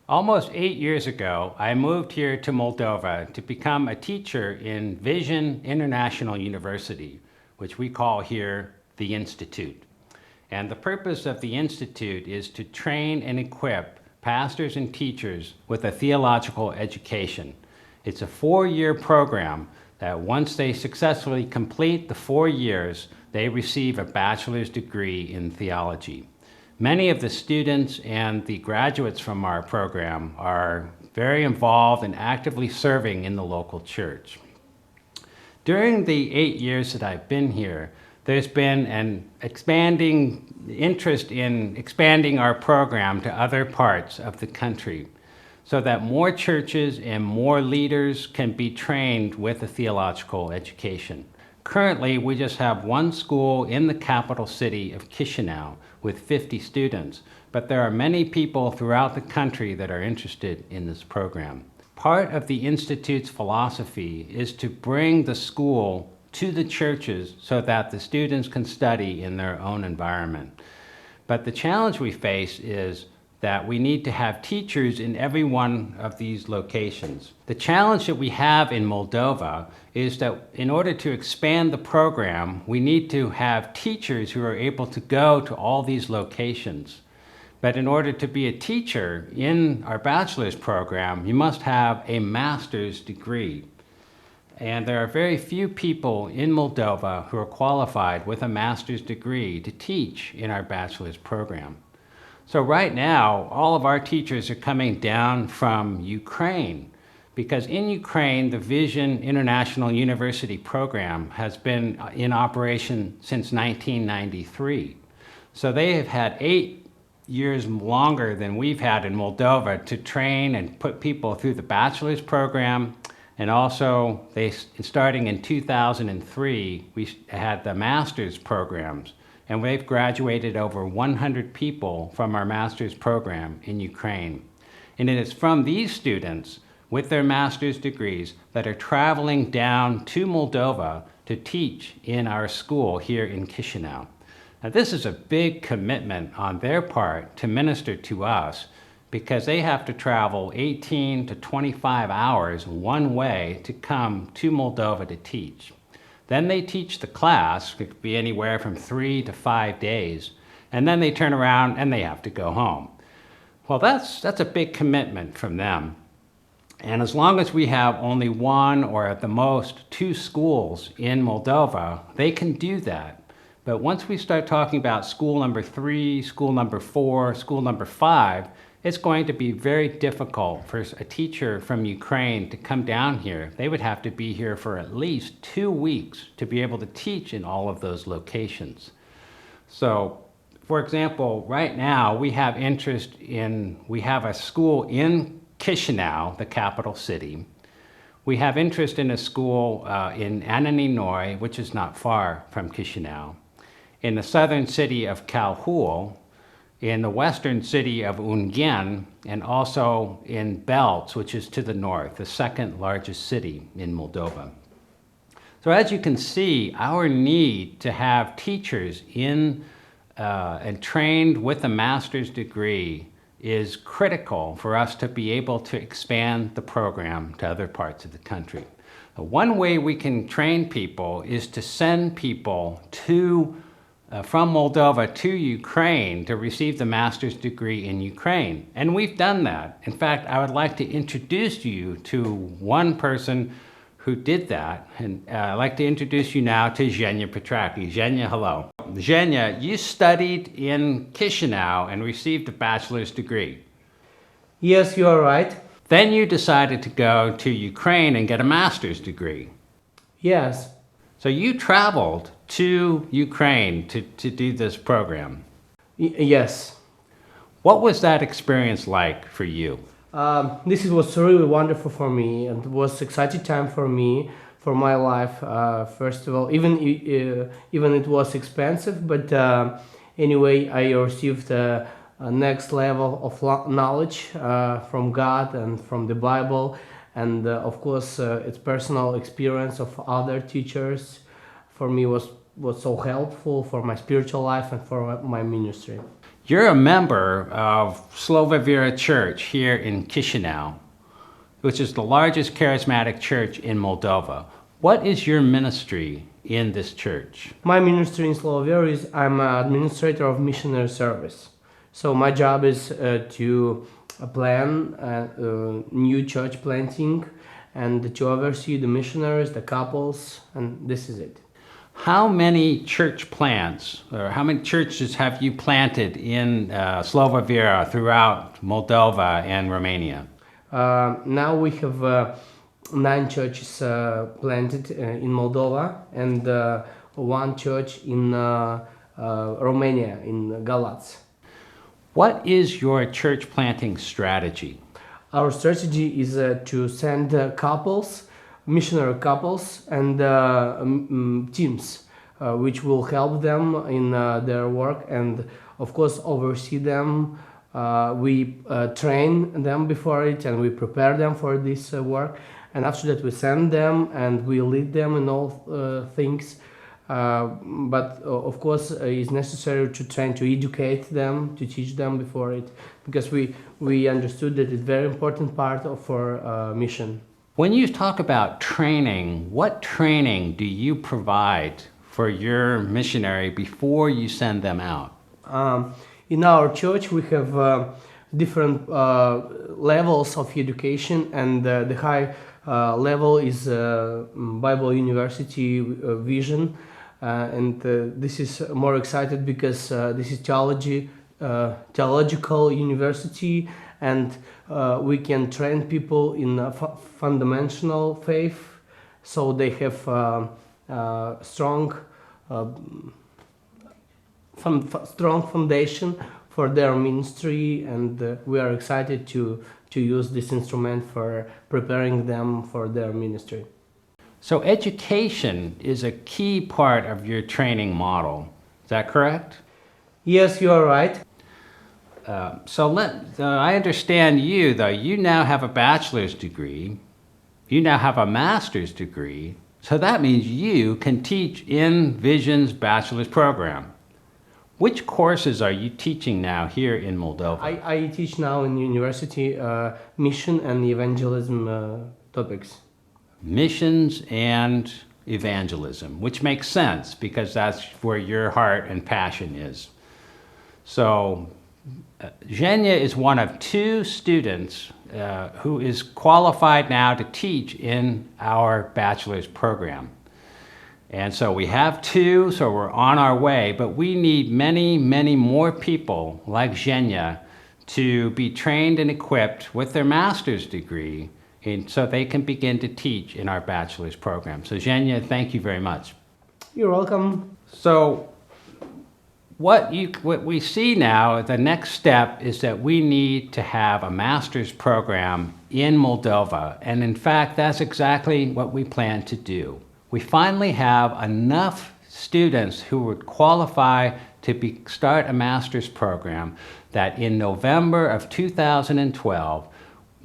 Almost 8 years ago, I moved here to Moldova to become a teacher in Vision International University, which we call here the Institute. And the purpose of the Institute is to train and equip pastors and teachers with a theological education. It's a 4-year program that once they successfully complete the 4 years, they receive a bachelor's degree in theology. Many of the students and the graduates from our program are very involved and actively serving in the local church. During the 8 years that I've been here, there's been an expanding interest in expanding our program to other parts of the country so that more churches and more leaders can be trained with a theological education. Currently, we just have one school in the capital city of Chisinau with 50 students, but there are many people throughout the country that are interested in this program. Part of the Institute's philosophy is to bring the school to the churches so that the students can study in their own environment. But the challenge we face is that we need to have teachers in every one of these locations. The challenge that we have in Moldova is that in order to expand the program, we need to have teachers who are able to go to all these locations. But in order to be a teacher in our bachelor's program, you must have a master's degree. And there are very few people in Moldova who are qualified with a master's degree to teach in our bachelor's program. So right now, all of our teachers are coming down from Ukraine because in Ukraine, the Vision International University program has been in operation since 1993. So they have had 8 years longer than we've had in Moldova to train and put people through the bachelor's program. And also, starting in 2003, we had the master's programs. And we've graduated over 100 people from our master's program in Ukraine. And it is from these students with their master's degrees that are traveling down to Moldova to teach in our school here in Chisinau. Now, this is a big commitment on their part to minister to us because they have to travel 18 to 25 hours one way to come to Moldova to teach. Then they teach the class, it could be anywhere from 3 to 5 days, and then they turn around and they have to go home. Well, that's a big commitment from them. And as long as we have only one or at the most 2 schools in Moldova, they can do that. But once we start talking about school number 3, school number 4, school number 5, it's going to be very difficult for a teacher from Ukraine to come down here. They would have to be here for at least 2 weeks to be able to teach in all of those locations. So, for example, right now we have we have a school in Chisinau, the capital city. We have interest in a school in Ananinoy, which is not far from Chisinau, in the southern city of Calhul, in the western city of Ungheni, and also in Belts, which is to the north, the second largest city in Moldova. So as you can see, our need to have teachers in and trained with a master's degree is critical for us to be able to expand the program to other parts of the country. One way we can train people is to send people from Moldova to Ukraine to receive the master's degree in Ukraine. And we've done that. In fact, I would like to introduce you to one person who did that. And I'd like to introduce you now to Zhenya Petraki. Zhenya, hello. Zhenya, you studied in Chisinau and received a bachelor's degree. Yes, you are right. Then you decided to go to Ukraine and get a master's degree. Yes. So you traveled to Ukraine to do this program. Yes. What was that experience like for you? This was really wonderful for me, and it was exciting time for me, for my life. First of all, even it was expensive, but anyway, I received a next level of knowledge from God and from the Bible, and of course, its personal experience of other teachers for me was so helpful for my spiritual life and for my ministry. You're a member of Slovavira Church here in Chisinau, which is the largest charismatic church in Moldova. What is your ministry in this church? My ministry in Slovenia is I'm an administrator of missionary service. So my job is to plan new church planting and to oversee the missionaries, the couples, and this is it. How many church plants or how many churches have you planted in Slovavira throughout Moldova and Romania? Now we have 9 churches planted in Moldova and 1 church in Romania, in Galați. What is your church planting strategy? Our strategy is to send couples, missionary couples, and teams, which will help them in their work and, of course, oversee them. We train them before it and we prepare them for this work. And after that, we send them and we lead them in all things. But of course, it's necessary to try to educate them, to teach them before it, because we understood that it's a very important part of our mission. When you talk about training, what training do you provide for your missionary before you send them out? In our church, we have different levels of education, and the high level is Bible University Vision. This is more excited because this is theological university, and we can train people in fundamental faith, so they have strong foundation for their ministry, and we are excited to use this instrument for preparing them for their ministry. So education is a key part of your training model. Is that correct? Yes, you are right. I understand you, though. You now have a bachelor's degree. You now have a master's degree. So that means you can teach in Vision's bachelor's program. Which courses are you teaching now here in Moldova? I teach now in university mission and evangelism topics. Missions and evangelism, which makes sense because that's where your heart and passion is. So Zhenya is one of 2 students who is qualified now to teach in our bachelor's program. And so we have 2, so we're on our way, but we need many, many more people like Zhenya to be trained and equipped with their master's degree so they can begin to teach in our bachelor's program. So Zhenya, thank you very much. You're welcome. So what we see now, the next step is that we need to have a master's program in Moldova. And in fact, that's exactly what we plan to do. We finally have enough students who would qualify to start a master's program that in November of 2012,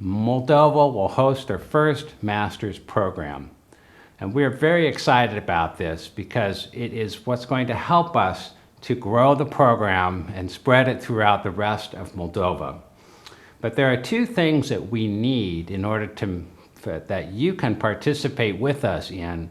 Moldova will host their first master's program. And we're very excited about this because it is what's going to help us to grow the program and spread it throughout the rest of Moldova. But there are 2 things that we need in order that you can participate with us in.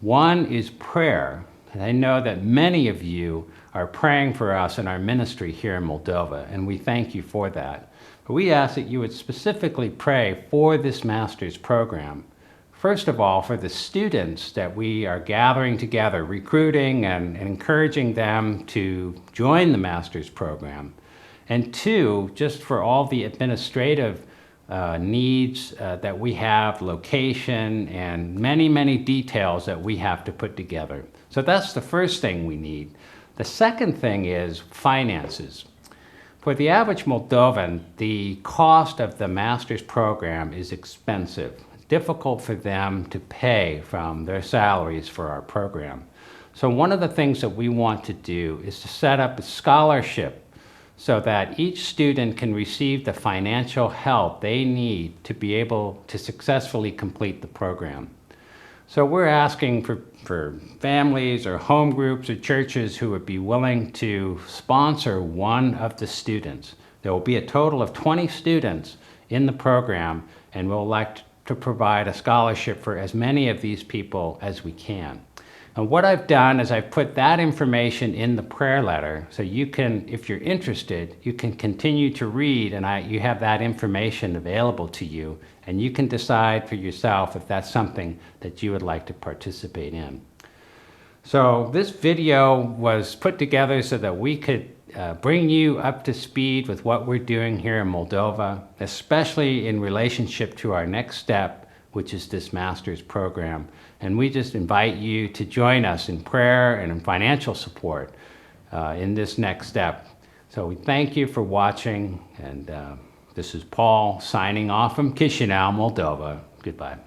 One is prayer. And I know that many of you are praying for us in our ministry here in Moldova, and we thank you for that. But we ask that you would specifically pray for this master's program. First of all, for the students that we are gathering together, recruiting and encouraging them to join the master's program. And 2, just for all the administrative needs that we have, location, and many, many details that we have to put together. So that's the first thing we need. The second thing is finances. For the average Moldovan, the cost of the master's program is expensive. It's difficult for them to pay from their salaries for our program. So one of the things that we want to do is to set up a scholarship so that each student can receive the financial help they need to be able to successfully complete the program. So we're asking for families or home groups or churches who would be willing to sponsor one of the students. There will be a total of 20 students in the program, and we'll like to provide a scholarship for as many of these people as we can. And what I've done is I've put that information in the prayer letter, so you can, if you're interested, you can continue to read, and you have that information available to you, and you can decide for yourself if that's something that you would like to participate in. So this video was put together so that we could bring you up to speed with what we're doing here in Moldova, especially in relationship to our next step, which is this master's program. And we just invite you to join us in prayer and in financial support in this next step. So we thank you for watching, and this is Paul signing off from Chisinau, Moldova. Goodbye.